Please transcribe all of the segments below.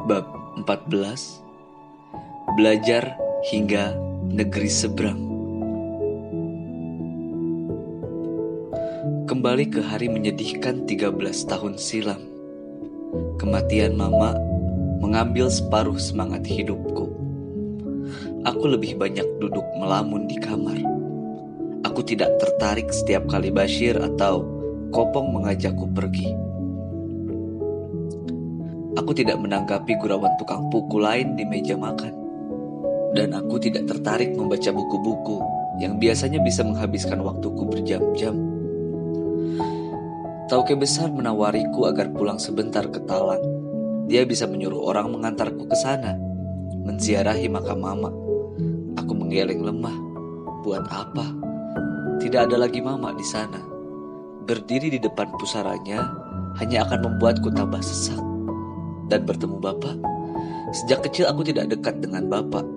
Bab 14. Belajar hingga negeri seberang. Kembali ke hari menyedihkan 13 tahun silam. Kematian mama mengambil separuh semangat hidupku. Aku lebih banyak duduk melamun di kamar. Aku tidak tertarik setiap kali Bashir atau Kopong mengajakku pergi. Aku tidak menanggapi gurauan tukang pukul lain di meja makan. Dan aku tidak tertarik membaca buku-buku yang biasanya bisa menghabiskan waktuku berjam-jam. Tauke besar menawariku agar pulang sebentar ke Talang. Dia bisa menyuruh orang mengantarku ke sana, menziarahi makam mama. Aku menggeleng lemah. Buat apa? Tidak ada lagi mama di sana. Berdiri di depan pusaranya hanya akan membuatku tambah sesak. Dan bertemu bapak, sejak kecil aku tidak dekat dengan bapak.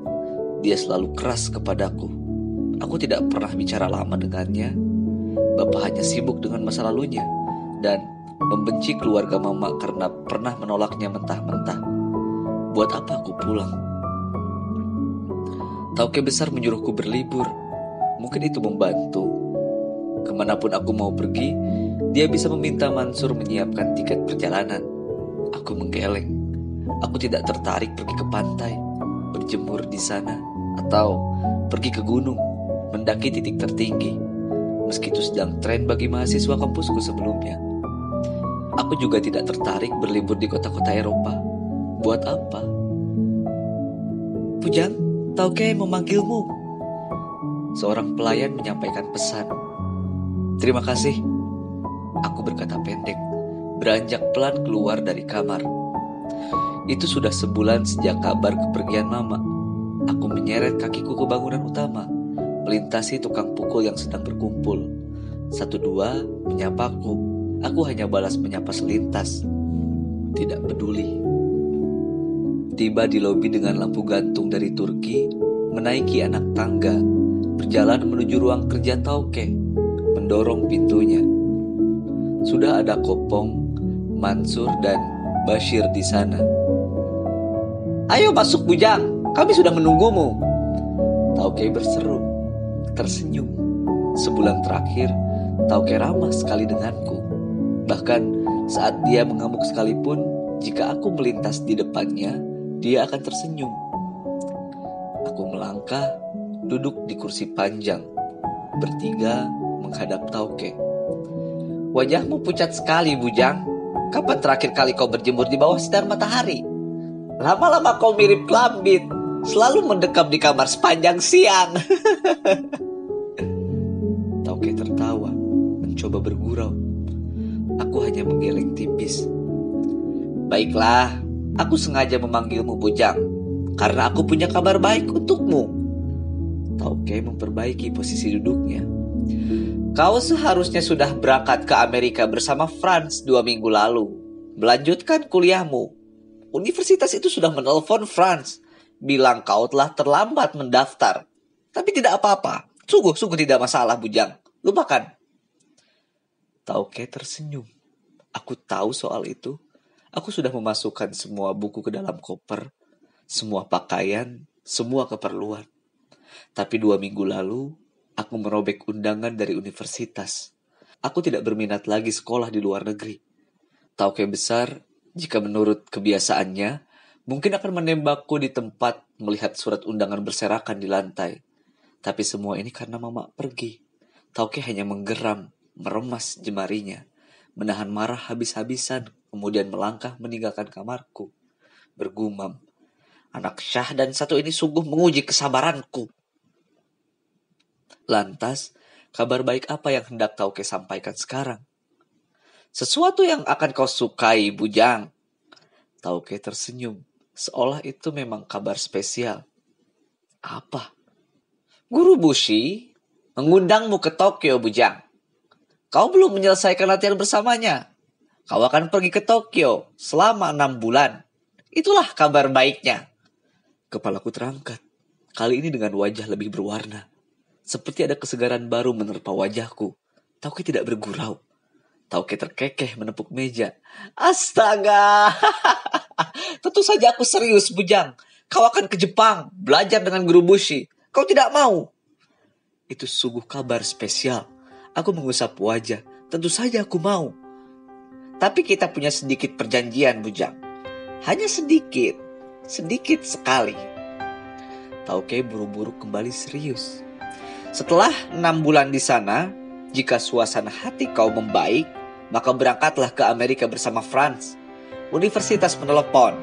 Dia selalu keras kepadaku. Aku tidak pernah bicara lama dengannya. Bapak hanya sibuk dengan masa lalunya dan membenci keluarga mama karena pernah menolaknya mentah-mentah. Buat apa aku pulang? Tauke besar menyuruhku berlibur. Mungkin itu membantu. Kemanapun aku mau pergi, dia bisa meminta Mansur menyiapkan tiket perjalanan. Aku menggeleng. Aku tidak tertarik pergi ke pantai, berjemur di sana, atau pergi ke gunung, mendaki titik tertinggi, meski itu sedang tren bagi mahasiswa kampusku sebelumnya. Aku juga tidak tertarik berlibur di kota-kota Eropa. Buat apa? Pujang, Tauke memanggilmu. Seorang pelayan menyampaikan pesan. Terima kasih. Aku berkata pendek, beranjak pelan keluar dari kamar. Itu sudah sebulan sejak kabar kepergian mama. Aku menyeret kakiku ke bangunan utama, melintasi tukang pukul yang sedang berkumpul. 1-2 menyapaku. Aku hanya balas menyapa selintas. Tidak peduli. Tiba di lobi dengan lampu gantung dari Turki, menaiki anak tangga, berjalan menuju ruang kerja Tauke, mendorong pintunya. Sudah ada Kopong, Mansur, dan Bashir di sana. Ayo masuk Bujang, kami sudah menunggumu. Tauke berseru, tersenyum. Sebulan terakhir, Tauke ramah sekali denganku. Bahkan saat dia mengamuk sekalipun, jika aku melintas di depannya, dia akan tersenyum. Aku melangkah, duduk di kursi panjang, bertiga menghadap Tauke. Wajahmu pucat sekali, Bujang. Kapan terakhir kali kau berjemur di bawah sinar matahari? Lama-lama kau mirip Klambit, selalu mendekam di kamar sepanjang siang. Tauke tertawa, mencoba bergurau. Aku hanya menggeleng tipis. Baiklah, aku sengaja memanggilmu Bujang, karena aku punya kabar baik untukmu. Tauke memperbaiki posisi duduknya. Kau seharusnya sudah berangkat ke Amerika bersama Franz 2 minggu lalu. Melanjutkan kuliahmu. Universitas itu sudah menelpon Franz, bilang kau telah terlambat mendaftar. Tapi tidak apa-apa. Sungguh tidak masalah, Bujang. Lupakan. Tauke tersenyum. Aku tahu soal itu. Aku sudah memasukkan semua buku ke dalam koper, semua pakaian, semua keperluan. Tapi 2 minggu lalu, aku merobek undangan dari universitas. Aku tidak berminat lagi sekolah di luar negeri. Tauke besar, jika menurut kebiasaannya, mungkin akan menembakku di tempat melihat surat undangan berserakan di lantai. Tapi semua ini karena mama pergi. Tauke hanya menggeram, meremas jemarinya, menahan marah habis-habisan, kemudian melangkah meninggalkan kamarku. Bergumam, anak Syah dan satu ini sungguh menguji kesabaranku. Lantas, kabar baik apa yang hendak Tauke sampaikan sekarang? Sesuatu yang akan kau sukai, Bujang. Tauke tersenyum, seolah itu memang kabar spesial. Apa? Guru Bushi mengundangmu ke Tokyo, Bujang. Kau belum menyelesaikan latihan bersamanya. Kau akan pergi ke Tokyo selama 6 bulan. Itulah kabar baiknya. Kepalaku terangkat, kali ini dengan wajah lebih berwarna. Seperti ada kesegaran baru menerpa wajahku. Tauke tidak bergurau. Tauke terkekeh menepuk meja. Astaga! Tentu saja aku serius, Bujang. Kau akan ke Jepang, belajar dengan guru Bushi. Kau tidak mau. Itu sungguh kabar spesial. Aku mengusap wajah. Tentu saja aku mau. Tapi kita punya sedikit perjanjian, Bujang. Hanya sedikit. Sedikit sekali. Tauke buru-buru kembali serius. Setelah 6 bulan di sana, jika suasana hati kau membaik, maka berangkatlah ke Amerika bersama Franz. Universitas menelepon.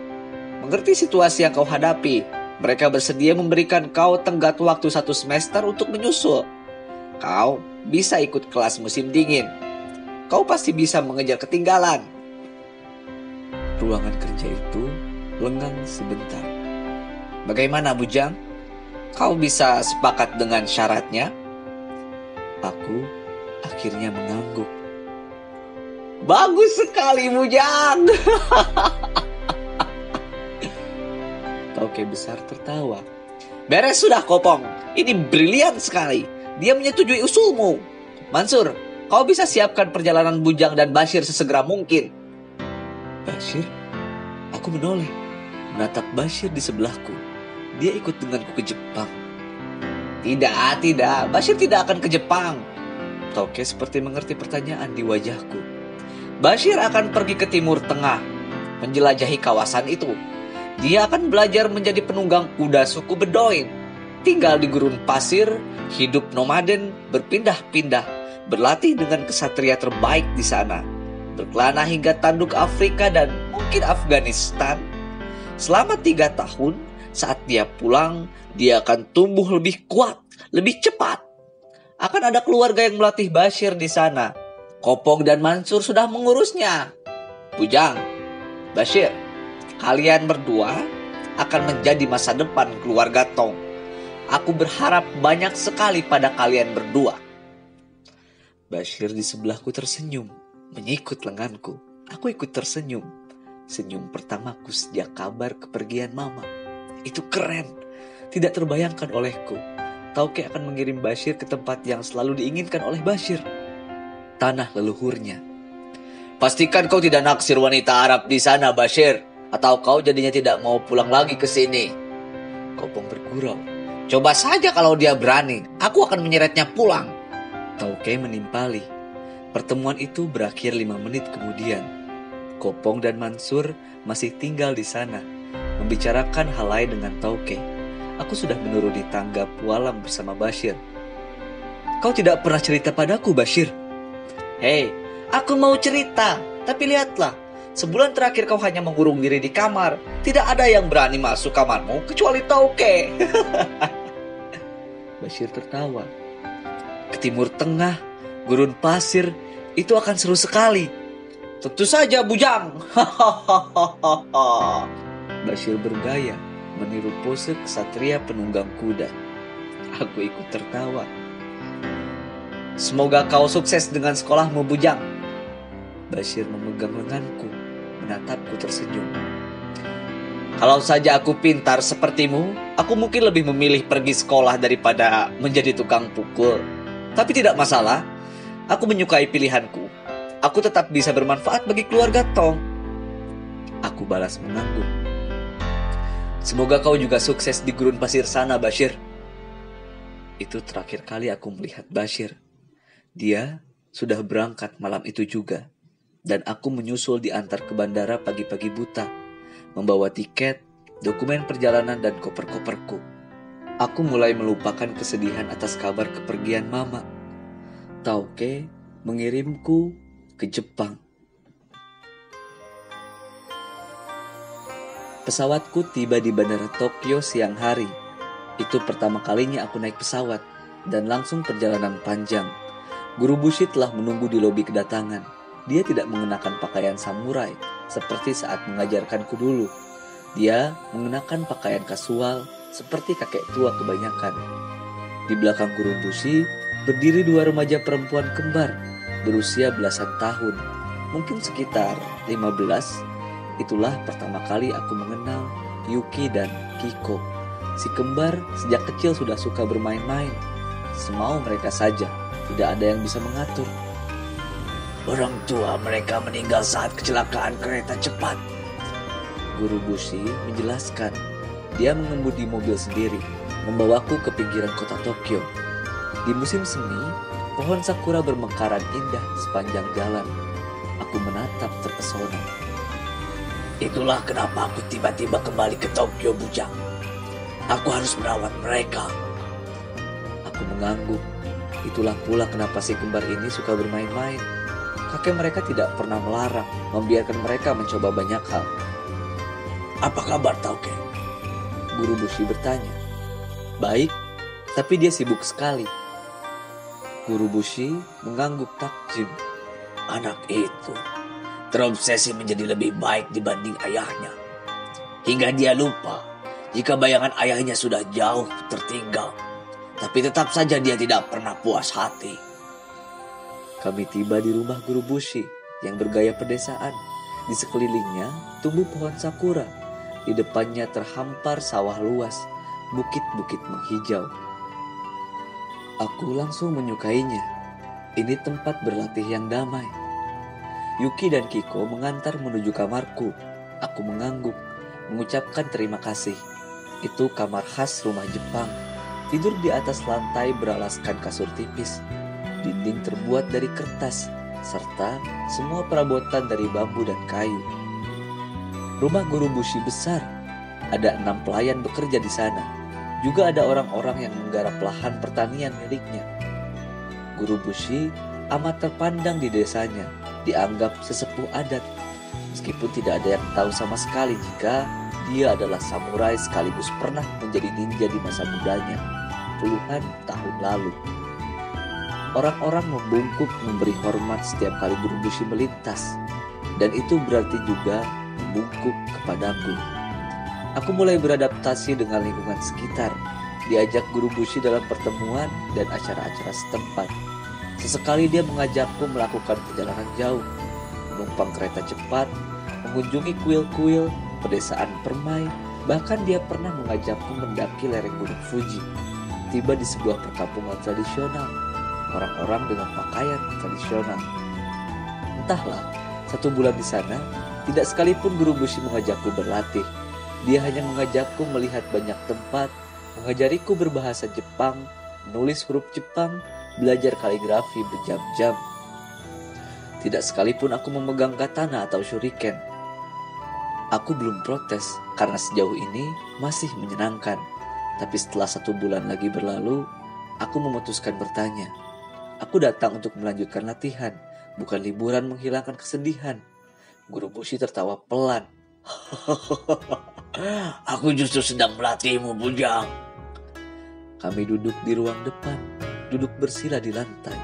Mengerti situasi yang kau hadapi. Mereka bersedia memberikan kau tenggat waktu 1 semester untuk menyusul. Kau bisa ikut kelas musim dingin. Kau pasti bisa mengejar ketinggalan. Ruangan kerja itu lengang sebentar. Bagaimana, Bujang? Kau bisa sepakat dengan syaratnya? Aku akhirnya mengangguk. Bagus sekali, Bujang. Tauke besar tertawa. Beres sudah, Kopong. Ini brilian sekali. Dia menyetujui usulmu. Mansur, kau bisa siapkan perjalanan Bujang dan Bashir sesegera mungkin. Bashir? Aku menoleh, menatap Bashir di sebelahku. Dia ikut denganku ke Jepang. Tidak. Bashir tidak akan ke Jepang. Tauke seperti mengerti pertanyaan di wajahku. Bashir akan pergi ke Timur Tengah, menjelajahi kawasan itu. Dia akan belajar menjadi penunggang kuda suku Bedoin. Tinggal di gurun pasir, hidup nomaden, berpindah-pindah, berlatih dengan kesatria terbaik di sana. Berkelana hingga tanduk Afrika dan mungkin Afghanistan. Selama 3 tahun, saat dia pulang, dia akan tumbuh lebih kuat, lebih cepat. Akan ada keluarga yang melatih Bashir di sana. Kopong dan Mansur sudah mengurusnya. Bujang, Bashir, kalian berdua akan menjadi masa depan keluarga Tong. Aku berharap banyak sekali pada kalian berdua. Bashir di sebelahku tersenyum, menyikut lenganku. Aku ikut tersenyum. Senyum pertamaku sejak kabar kepergian Mama. Itu keren. Tidak terbayangkan olehku. Tauke akan mengirim Bashir ke tempat yang selalu diinginkan oleh Bashir. Tanah leluhurnya. Pastikan kau tidak naksir wanita Arab di sana, Bashir. Atau kau jadinya tidak mau pulang lagi ke sini. Kopong bergurau. Coba saja kalau dia berani. Aku akan menyeretnya pulang. Tauke menimpali. Pertemuan itu berakhir 5 menit kemudian. Kopong dan Mansur masih tinggal di sana, membicarakan hal lain dengan Tauke. Aku sudah menuruni tangga pualam bersama Bashir. Kau tidak pernah cerita padaku, Bashir. Hei, aku mau cerita, tapi lihatlah. Sebulan terakhir kau hanya mengurung diri di kamar. Tidak ada yang berani masuk kamarmu kecuali Tauke. Bashir tertawa. Ke Timur Tengah, gurun pasir, itu akan seru sekali. Tentu saja, Bujang. Bashir bergaya, meniru pose kesatria penunggang kuda. Aku ikut tertawa. Semoga kau sukses dengan sekolahmu, Bujang. Bashir memegang lenganku, menatapku tersenyum. Kalau saja aku pintar sepertimu, aku mungkin lebih memilih pergi sekolah daripada menjadi tukang pukul. Tapi tidak masalah, aku menyukai pilihanku. Aku tetap bisa bermanfaat bagi keluarga Tong. Aku balas mengangguk. Semoga kau juga sukses di gurun pasir sana, Bashir. Itu terakhir kali aku melihat Bashir. Dia sudah berangkat malam itu juga. Dan aku menyusul diantar ke bandara pagi-pagi buta, membawa tiket, dokumen perjalanan dan koper-koperku. Aku mulai melupakan kesedihan atas kabar kepergian Mama. Tauke mengirimku ke Jepang. Pesawatku tiba di bandara Tokyo siang hari. Itu pertama kalinya aku naik pesawat dan langsung perjalanan panjang. Guru Bushi telah menunggu di lobi kedatangan. Dia tidak mengenakan pakaian samurai seperti saat mengajarkanku dulu. Dia mengenakan pakaian kasual seperti kakek tua kebanyakan. Di belakang Guru Bushi berdiri 2 remaja perempuan kembar berusia belasan tahun, mungkin sekitar 15. Itulah pertama kali aku mengenal Yuki dan Kiko. Si kembar sejak kecil sudah suka bermain-main. Semau mereka saja, tidak ada yang bisa mengatur. Orang tua mereka meninggal saat kecelakaan kereta cepat. Guru Bushi menjelaskan. Dia mengemudi mobil sendiri, membawaku ke pinggiran kota Tokyo. Di musim semi, pohon sakura bermekaran indah sepanjang jalan. Aku menatap terpesona. Itulah kenapa aku tiba-tiba kembali ke Tokyo, bujang. Aku harus merawat mereka. Aku mengangguk. Itulah pula kenapa si kembar ini suka bermain-main. Kakek mereka tidak pernah melarang, membiarkan mereka mencoba banyak hal. Apa kabar, Tauke? Guru Bushi bertanya. Baik, tapi dia sibuk sekali. Guru Bushi mengangguk takjub. Anak itu terobsesi menjadi lebih baik dibanding ayahnya. Hingga dia lupa jika bayangan ayahnya sudah jauh tertinggal. Tapi tetap saja dia tidak pernah puas hati. Kami tiba di rumah Guru Bushi yang bergaya pedesaan. Di sekelilingnya tumbuh pohon sakura. Di depannya terhampar sawah luas, bukit-bukit menghijau. Aku langsung menyukainya. Ini tempat berlatih yang damai. Yuki dan Kiko mengantar menuju kamarku. Aku mengangguk, mengucapkan terima kasih. Itu kamar khas rumah Jepang. Tidur di atas lantai beralaskan kasur tipis. Dinding terbuat dari kertas, serta semua perabotan dari bambu dan kayu. Rumah Guru Bushi besar. Ada 6 pelayan bekerja di sana. Juga ada orang-orang yang menggarap lahan pertanian miliknya. Guru Bushi amat terpandang di desanya, dianggap sesepuh adat. Meskipun tidak ada yang tahu sama sekali jika dia adalah samurai sekaligus pernah menjadi ninja di masa mudanya, puluhan tahun lalu. Orang-orang membungkuk memberi hormat setiap kali Guru Bushi melintas. Dan itu berarti juga membungkuk kepadaku. Aku mulai beradaptasi dengan lingkungan sekitar. Diajak Guru Bushi dalam pertemuan dan acara-acara setempat. Sesekali dia mengajakku melakukan perjalanan jauh, menumpang kereta cepat, mengunjungi kuil-kuil, pedesaan permai. Bahkan dia pernah mengajakku mendaki lereng Gunung Fuji. Tiba di sebuah perkampungan tradisional, orang-orang dengan pakaian tradisional. Entahlah, 1 bulan di sana, tidak sekalipun Guru Bushi mengajakku berlatih. Dia hanya mengajakku melihat banyak tempat, mengajariku berbahasa Jepang, menulis huruf Jepang, belajar kaligrafi berjam-jam. Tidak sekalipun aku memegang katana atau shuriken. Aku belum protes karena sejauh ini masih menyenangkan. Tapi setelah 1 bulan lagi berlalu, aku memutuskan bertanya. Aku datang untuk melanjutkan latihan, bukan liburan menghilangkan kesedihan. Guru Bushi tertawa pelan. Aku justru sedang melatihmu, bujang. Kami duduk di ruang depan, duduk bersila di lantai,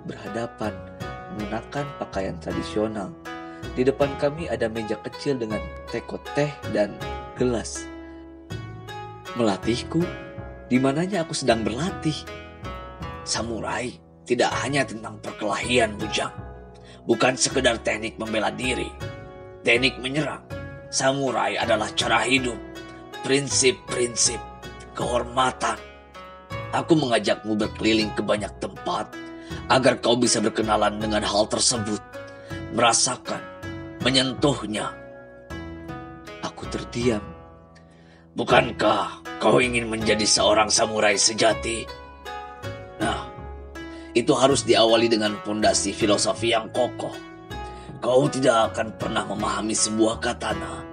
berhadapan, menggunakan pakaian tradisional. Di depan kami ada meja kecil dengan teko teh dan gelas. Melatihku? Di mananya aku sedang berlatih? Samurai tidak hanya tentang perkelahian, bujang. Bukan sekedar teknik membela diri. Teknik menyerang. Samurai adalah cara hidup, prinsip-prinsip, kehormatan. Aku mengajakmu berkeliling ke banyak tempat agar kau bisa berkenalan dengan hal tersebut, merasakan, menyentuhnya. Aku terdiam. Bukankah kau ingin menjadi seorang samurai sejati? Nah, itu harus diawali dengan fondasi filosofi yang kokoh. Kau tidak akan pernah memahami sebuah katana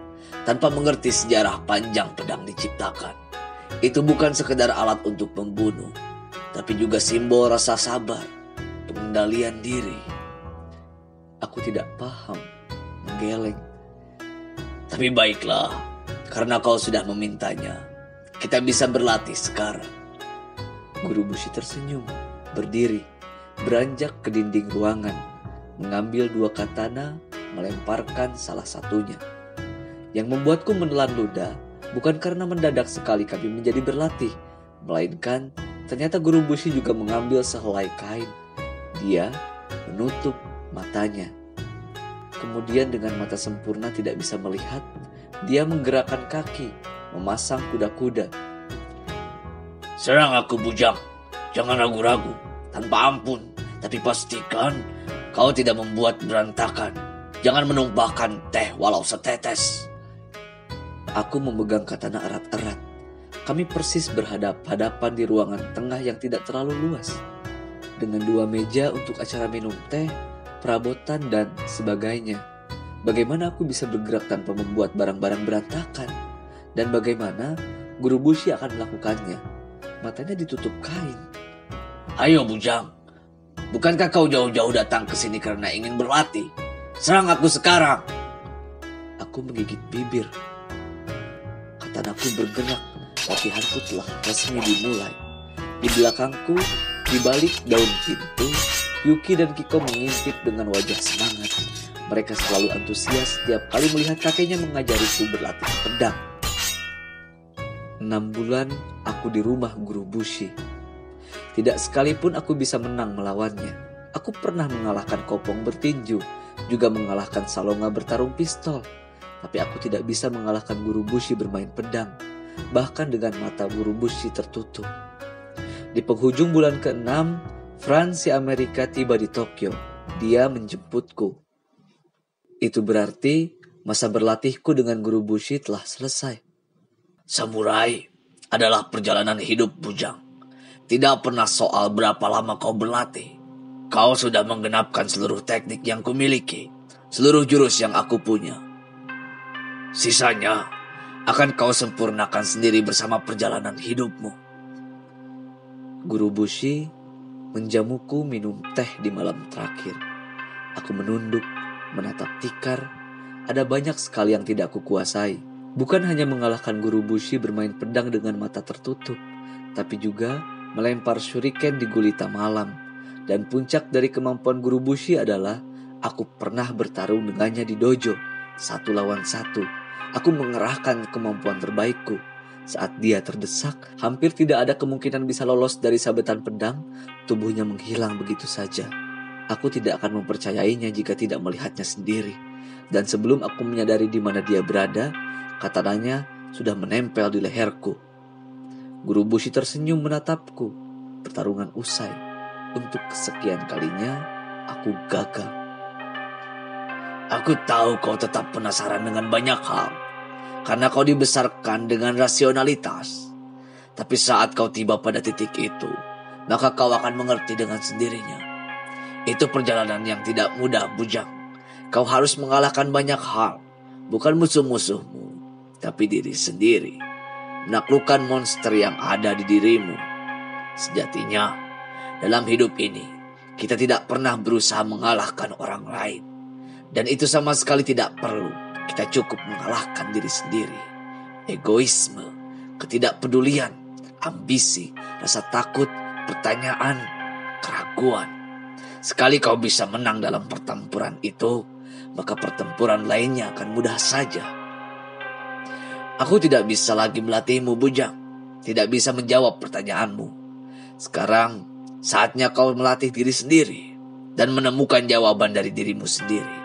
tanpa mengerti sejarah panjang pedang diciptakan. Itu bukan sekedar alat untuk membunuh, tapi juga simbol rasa sabar, pengendalian diri. Aku tidak paham, menggeleng. Tapi baiklah, karena kau sudah memintanya, kita bisa berlatih sekarang. Guru Bushi tersenyum, berdiri, beranjak ke dinding ruangan, mengambil 2 katana, melemparkan salah satunya. Yang membuatku menelan ludah bukan karena mendadak sekali kami menjadi berlatih, melainkan ternyata Guru Bushi juga mengambil sehelai kain. Dia menutup matanya. Kemudian dengan mata sempurna tidak bisa melihat, dia menggerakkan kaki, memasang kuda-kuda. Serang aku, bujang. Jangan ragu-ragu, tanpa ampun. Tapi pastikan kau tidak membuat berantakan. Jangan menumpahkan teh walau setetes. Aku memegang katana erat-erat. Kami persis berhadap-hadapan di ruangan tengah yang tidak terlalu luas, dengan 2 meja untuk acara minum teh, perabotan, dan sebagainya. Bagaimana aku bisa bergerak tanpa membuat barang-barang berantakan? Dan bagaimana Guru Bushi akan melakukannya? Matanya ditutup kain. Ayo bujang, bukankah kau jauh-jauh datang ke sini karena ingin berlatih? Serang aku sekarang. Aku menggigit bibir. Katanaku bergerak. Latihanku telah resmi dimulai. Di belakangku, di balik daun pintu, Yuki dan Kiko mengintip dengan wajah semangat. Mereka selalu antusias setiap kali melihat kakeknya mengajariku berlatih pedang. 6 bulan aku di rumah Guru Bushi. Tidak sekalipun aku bisa menang melawannya. Aku pernah mengalahkan Kopong bertinju, juga mengalahkan Salonga bertarung pistol. Tapi aku tidak bisa mengalahkan Guru Bushi bermain pedang, bahkan dengan mata Guru Bushi tertutup. Di penghujung bulan ke-6, Franz si Amerika tiba di Tokyo. Dia menjemputku. Itu berarti masa berlatihku dengan Guru Bushi telah selesai. Samurai adalah perjalanan hidup bujang. Tidak pernah soal berapa lama kau berlatih. Kau sudah menggenapkan seluruh teknik yang kumiliki, seluruh jurus yang aku punya. Sisanya akan kau sempurnakan sendiri bersama perjalanan hidupmu. Guru Bushi menjamuku minum teh di malam terakhir. Aku menunduk, menatap tikar. Ada banyak sekali yang tidak kukuasai. Bukan hanya mengalahkan Guru Bushi bermain pedang dengan mata tertutup, tapi juga melempar shuriken di gulita malam. Dan puncak dari kemampuan Guru Bushi adalah aku pernah bertarung dengannya di dojo, 1 lawan 1. Aku mengerahkan kemampuan terbaikku. Saat dia terdesak, hampir tidak ada kemungkinan bisa lolos dari sabetan pedang. Tubuhnya menghilang begitu saja. Aku tidak akan mempercayainya jika tidak melihatnya sendiri. Dan sebelum aku menyadari di mana dia berada, katananya sudah menempel di leherku. Guru Bushi tersenyum menatapku. Pertarungan usai. Untuk kesekian kalinya, aku gagal. Aku tahu kau tetap penasaran dengan banyak hal, karena kau dibesarkan dengan rasionalitas. Tapi saat kau tiba pada titik itu, maka kau akan mengerti dengan sendirinya. Itu perjalanan yang tidak mudah, bujang. Kau harus mengalahkan banyak hal, bukan musuh-musuhmu, tapi diri sendiri. Menaklukkan monster yang ada di dirimu. Sejatinya, dalam hidup ini, kita tidak pernah berusaha mengalahkan orang lain. Dan itu sama sekali tidak perlu. Kita cukup mengalahkan diri sendiri. Egoisme, ketidakpedulian, ambisi, rasa takut, pertanyaan, keraguan. Sekali kau bisa menang dalam pertempuran itu, maka pertempuran lainnya akan mudah saja. Aku tidak bisa lagi melatihmu, bujang. Tidak bisa menjawab pertanyaanmu. Sekarang, saatnya kau melatih diri sendiri dan menemukan jawaban dari dirimu sendiri.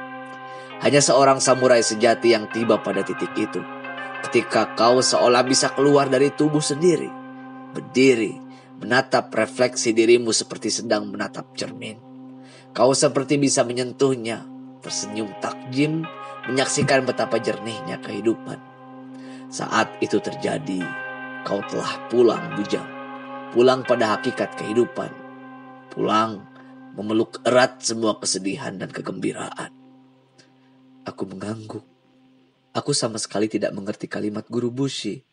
Hanya seorang samurai sejati yang tiba pada titik itu. Ketika kau seolah bisa keluar dari tubuh sendiri, berdiri, menatap refleksi dirimu seperti sedang menatap cermin. Kau seperti bisa menyentuhnya, tersenyum takjim, menyaksikan betapa jernihnya kehidupan. Saat itu terjadi, kau telah pulang, bujang. Pulang pada hakikat kehidupan. Pulang memeluk erat semua kesedihan dan kegembiraan. Aku mengangguk. Aku sama sekali tidak mengerti kalimat Guru Bushi.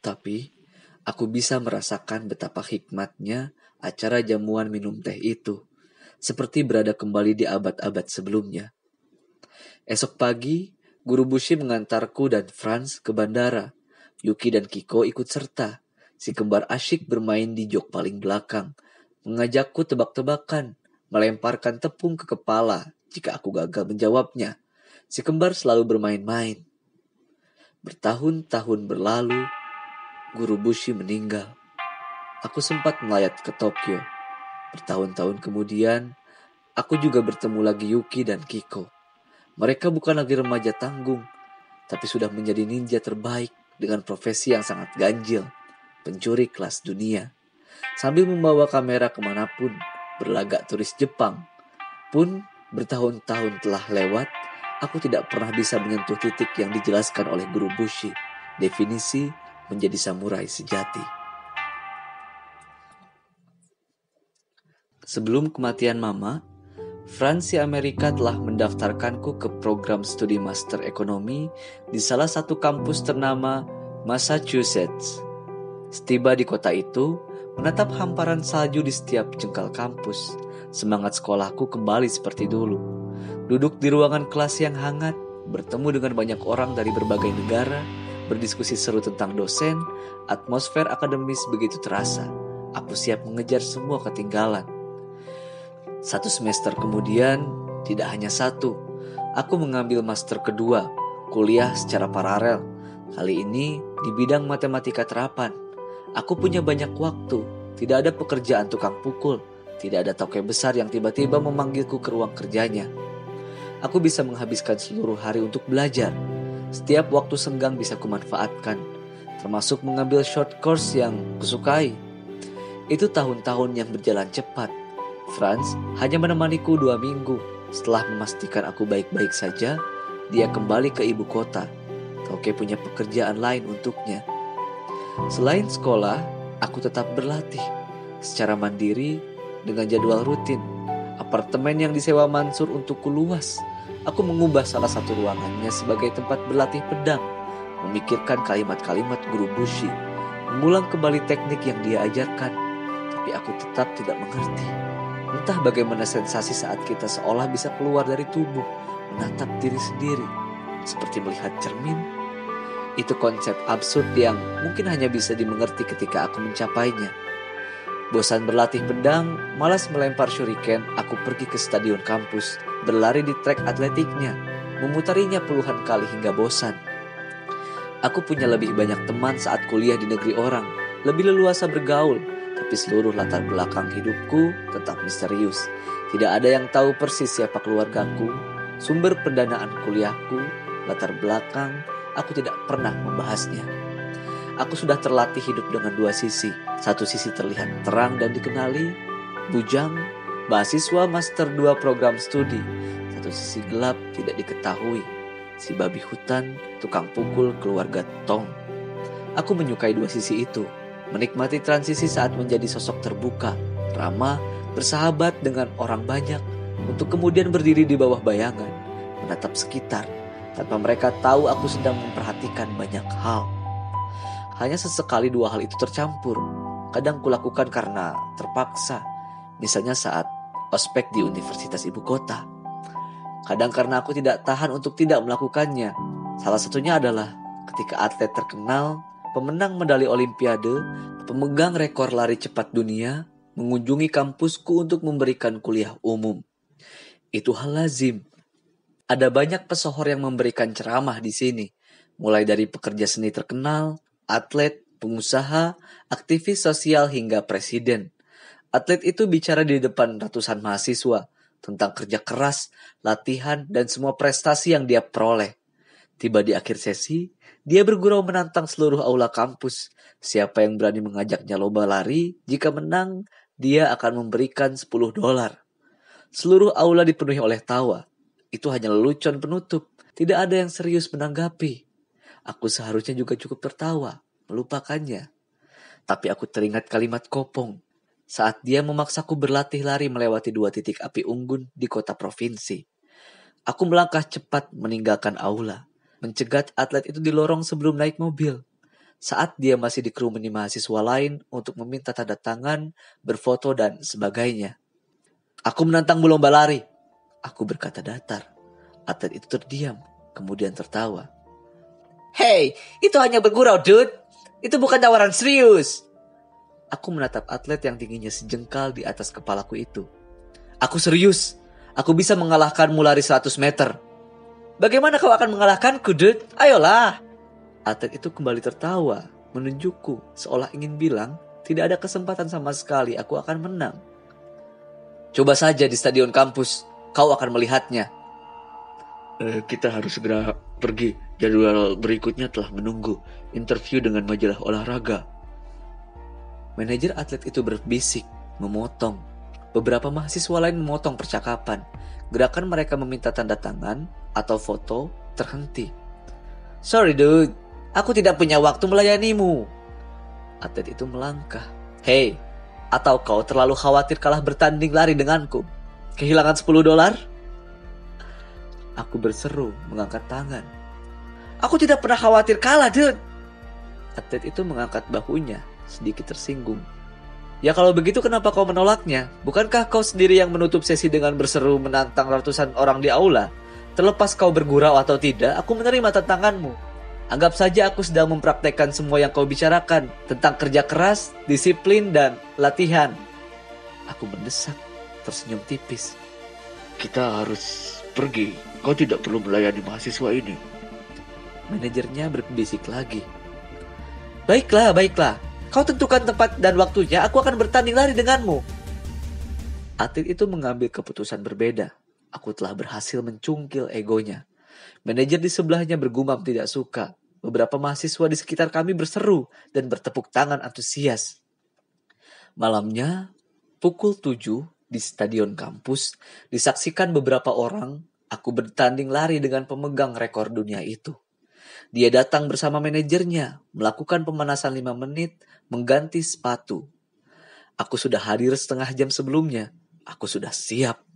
Tapi, aku bisa merasakan betapa hikmatnya acara jamuan minum teh itu. Seperti berada kembali di abad-abad sebelumnya. Esok pagi, Guru Bushi mengantarku dan Franz ke bandara. Yuki dan Kiko ikut serta. Si kembar asyik bermain di jok paling belakang. Mengajakku tebak-tebakan, melemparkan tepung ke kepala jika aku gagal menjawabnya. Si kembar selalu bermain-main. Bertahun-tahun berlalu, Guru Bushi meninggal. Aku sempat melayat ke Tokyo. Bertahun-tahun kemudian, aku juga bertemu lagi Yuki dan Kiko. Mereka bukan lagi remaja tanggung, tapi sudah menjadi ninja terbaik dengan profesi yang sangat ganjil, pencuri kelas dunia. Sambil membawa kamera kemanapun, berlagak turis Jepang. Pun bertahun-tahun telah lewat, aku tidak pernah bisa menyentuh titik yang dijelaskan oleh Guru Bushi. Definisi menjadi samurai sejati. Sebelum kematian Mama, Fransi Amerika telah mendaftarkanku ke program studi master ekonomi di salah satu kampus ternama Massachusetts. Setiba di kota itu, menatap hamparan salju di setiap jengkal kampus, semangat sekolahku kembali seperti dulu. Duduk di ruangan kelas yang hangat, bertemu dengan banyak orang dari berbagai negara, berdiskusi seru tentang dosen, atmosfer akademis begitu terasa. Aku siap mengejar semua ketinggalan. 1 semester kemudian, tidak hanya 1, aku mengambil master kedua, kuliah secara paralel. Kali ini di bidang matematika terapan. Aku punya banyak waktu, tidak ada pekerjaan tukang pukul, tidak ada toke besar yang tiba-tiba memanggilku ke ruang kerjanya. Aku bisa menghabiskan seluruh hari untuk belajar. Setiap waktu senggang bisa kumanfaatkan, termasuk mengambil short course yang kusukai. Itu tahun-tahun yang berjalan cepat. Franz hanya menemaniku 2 minggu. Setelah memastikan aku baik-baik saja, dia kembali ke ibu kota. Toke punya pekerjaan lain untuknya. Selain sekolah, aku tetap berlatih secara mandiri dengan jadwal rutin. Apartemen yang disewa Mansur untukku luas. Aku mengubah salah satu ruangannya sebagai tempat berlatih pedang, memikirkan kalimat-kalimat guru Bushi, mengulang kembali teknik yang dia ajarkan. Tapi aku tetap tidak mengerti. Entah bagaimana sensasi saat kita seolah bisa keluar dari tubuh, menatap diri sendiri, seperti melihat cermin. Itu konsep absurd yang mungkin hanya bisa dimengerti ketika aku mencapainya. Bosan berlatih pedang, malas melempar shuriken, aku pergi ke stadion kampus, berlari di trek atletiknya, memutarinya puluhan kali hingga bosan. Aku punya lebih banyak teman saat kuliah di negeri orang, lebih leluasa bergaul, tapi seluruh latar belakang hidupku tetap misterius. Tidak ada yang tahu persis siapa keluargaku, sumber pendanaan kuliahku, latar belakang, aku tidak pernah membahasnya. Aku sudah terlatih hidup dengan 2 sisi. Satu sisi terlihat terang dan dikenali, bujang, mahasiswa master 2 program studi. Satu sisi gelap tidak diketahui, si babi hutan, tukang pukul keluarga Tong. Aku menyukai 2 sisi itu. Menikmati transisi saat menjadi sosok terbuka, ramah, bersahabat dengan orang banyak, untuk kemudian berdiri di bawah bayangan, menatap sekitar, tanpa mereka tahu aku sedang memperhatikan banyak hal. Hanya sesekali 2 hal itu tercampur, kadang kulakukan karena terpaksa, misalnya saat ospek di Universitas Ibu Kota. Kadang karena aku tidak tahan untuk tidak melakukannya. Salah satunya adalah ketika atlet terkenal, pemenang medali olimpiade, pemegang rekor lari cepat dunia, mengunjungi kampusku untuk memberikan kuliah umum. Itu hal lazim. Ada banyak pesohor yang memberikan ceramah di sini, mulai dari pekerja seni terkenal, atlet, pengusaha, aktivis sosial hingga presiden. Atlet itu bicara di depan ratusan mahasiswa tentang kerja keras, latihan, dan semua prestasi yang dia peroleh. Tiba di akhir sesi, dia bergurau menantang seluruh aula kampus. Siapa yang berani mengajaknya lomba lari, jika menang, dia akan memberikan $10. Seluruh aula dipenuhi oleh tawa. Itu hanya lelucon penutup. Tidak ada yang serius menanggapi. Aku seharusnya juga cukup tertawa, melupakannya. Tapi aku teringat kalimat Kopong saat dia memaksaku berlatih lari melewati 2 titik api unggun di kota provinsi. Aku melangkah cepat meninggalkan aula, mencegat atlet itu di lorong sebelum naik mobil. Saat dia masih dikerumuni mahasiswa lain untuk meminta tanda tangan, berfoto, dan sebagainya. Aku menantang lomba lari. Aku berkata datar. Atlet itu terdiam, kemudian tertawa. Hey, itu hanya bergurau, dude. Itu bukan tawaran serius. Aku menatap atlet yang tingginya sejengkal di atas kepalaku itu. Aku serius. Aku bisa mengalahkanmu lari 100 meter. Bagaimana kau akan mengalahkanku, dude? Ayolah. Atlet itu kembali tertawa, menunjukku seolah ingin bilang, tidak ada kesempatan sama sekali aku akan menang. Coba saja di stadion kampus, kau akan melihatnya. Kita harus segera pergi. Jadwal berikutnya telah menunggu. Interview dengan majalah olahraga. Manajer atlet itu berbisik, memotong. Beberapa mahasiswa lain memotong percakapan. Gerakan mereka meminta tanda tangan atau foto terhenti. Sorry dude, Aku tidak punya waktu melayanimu. Atlet itu melangkah. Hei, atau kau terlalu khawatir kalah bertanding lari denganku? Kehilangan $10? Aku berseru mengangkat tangan. Aku tidak pernah khawatir kalah, dude. Atlet itu mengangkat bahunya, sedikit tersinggung. Ya kalau begitu kenapa kau menolaknya? Bukankah kau sendiri yang menutup sesi dengan berseru menantang ratusan orang di aula? Terlepas kau bergurau atau tidak, aku menerima tantanganmu. Anggap saja aku sedang mempraktekkan semua yang kau bicarakan tentang kerja keras, disiplin, dan latihan. Aku mendesak, tersenyum tipis. Kita harus pergi. Kau tidak perlu melayani mahasiswa ini. Manajernya berbisik lagi. Baiklah, baiklah. Kau tentukan tempat dan waktunya, aku akan bertanding lari denganmu. Atlet itu mengambil keputusan berbeda. Aku telah berhasil mencungkil egonya. Manajer di sebelahnya bergumam tidak suka. Beberapa mahasiswa di sekitar kami berseru dan bertepuk tangan antusias. Malamnya, pukul 7 di stadion kampus, disaksikan beberapa orang, aku bertanding lari dengan pemegang rekor dunia itu. Dia datang bersama manajernya, melakukan pemanasan 5 menit, mengganti sepatu. Aku sudah hadir setengah jam sebelumnya. Aku sudah siap.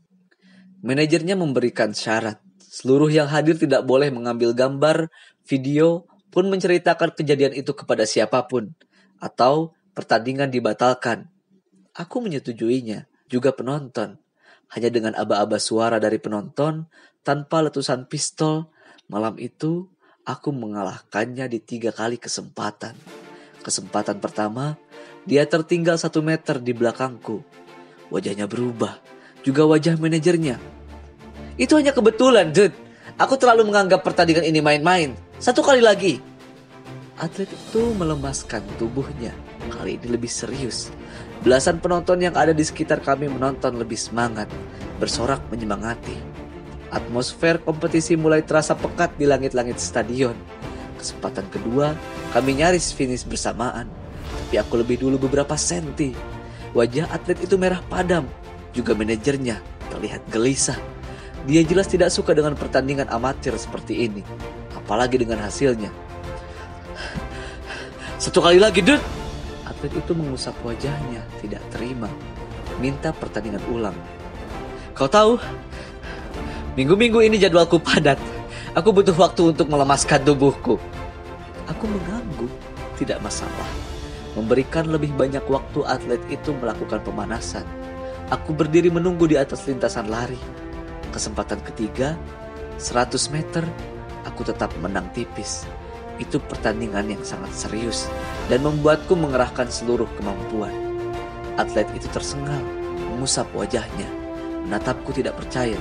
Manajernya memberikan syarat. Seluruh yang hadir tidak boleh mengambil gambar, video, pun menceritakan kejadian itu kepada siapapun. Atau pertandingan dibatalkan. Aku menyetujuinya, juga penonton. Hanya dengan aba-aba suara dari penonton, tanpa letusan pistol, malam itu aku mengalahkannya di 3 kali kesempatan. Kesempatan pertama, dia tertinggal 1 meter di belakangku. Wajahnya berubah, juga wajah manajernya. Itu hanya kebetulan, dude. Aku terlalu menganggap pertandingan ini main-main. 1 kali lagi. Atlet itu melemaskan tubuhnya. Kali ini lebih serius. Belasan penonton yang ada di sekitar kami menonton lebih semangat, bersorak menyemangati. Atmosfer kompetisi mulai terasa pekat di langit-langit stadion. Kesempatan kedua, kami nyaris finish bersamaan. Tapi aku lebih dulu beberapa senti. Wajah atlet itu merah padam. Juga manajernya terlihat gelisah. Dia jelas tidak suka dengan pertandingan amatir seperti ini. Apalagi dengan hasilnya. 1 kali lagi, dude. Atlet itu mengusap wajahnya, tidak terima. Minta pertandingan ulang. Kau tahu, minggu-minggu ini jadwalku padat. Aku butuh waktu untuk melemaskan tubuhku. Aku mengangguk, tidak masalah. Memberikan lebih banyak waktu atlet itu melakukan pemanasan. Aku berdiri menunggu di atas lintasan lari. Kesempatan ketiga, 100 meter, aku tetap menang tipis. Itu pertandingan yang sangat serius dan membuatku mengerahkan seluruh kemampuan. Atlet itu tersengal, mengusap wajahnya, menatapku tidak percaya.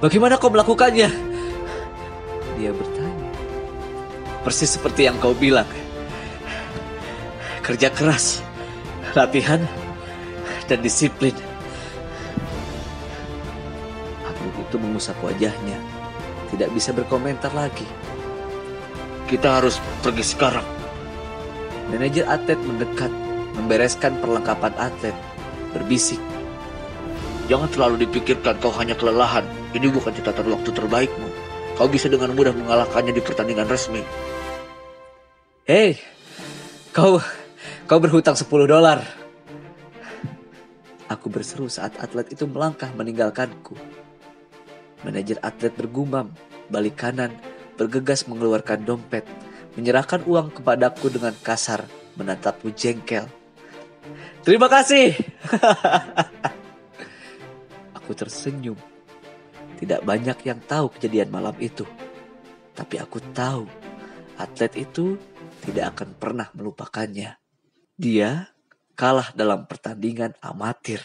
Bagaimana kau melakukannya? Dia bertanya. Persis seperti yang kau bilang. Kerja keras, latihan, dan disiplin. Atlet itu mengusap wajahnya, tidak bisa berkomentar lagi. Kita harus pergi sekarang. Manajer atlet mendekat, membereskan perlengkapan atlet, berbisik. Jangan terlalu dipikirkan kau hanya kelelahan. Ini bukan catatan waktu terbaikmu. Kau bisa dengan mudah mengalahkannya di pertandingan resmi. Hei, kau berhutang $10. Aku berseru saat atlet itu melangkah meninggalkanku. Manajer atlet bergumam, balik kanan, bergegas mengeluarkan dompet, menyerahkan uang kepadaku dengan kasar, menatapku jengkel. Terima kasih. Aku tersenyum. Tidak banyak yang tahu kejadian malam itu. Tapi aku tahu, atlet itu tidak akan pernah melupakannya. Dia kalah dalam pertandingan amatir.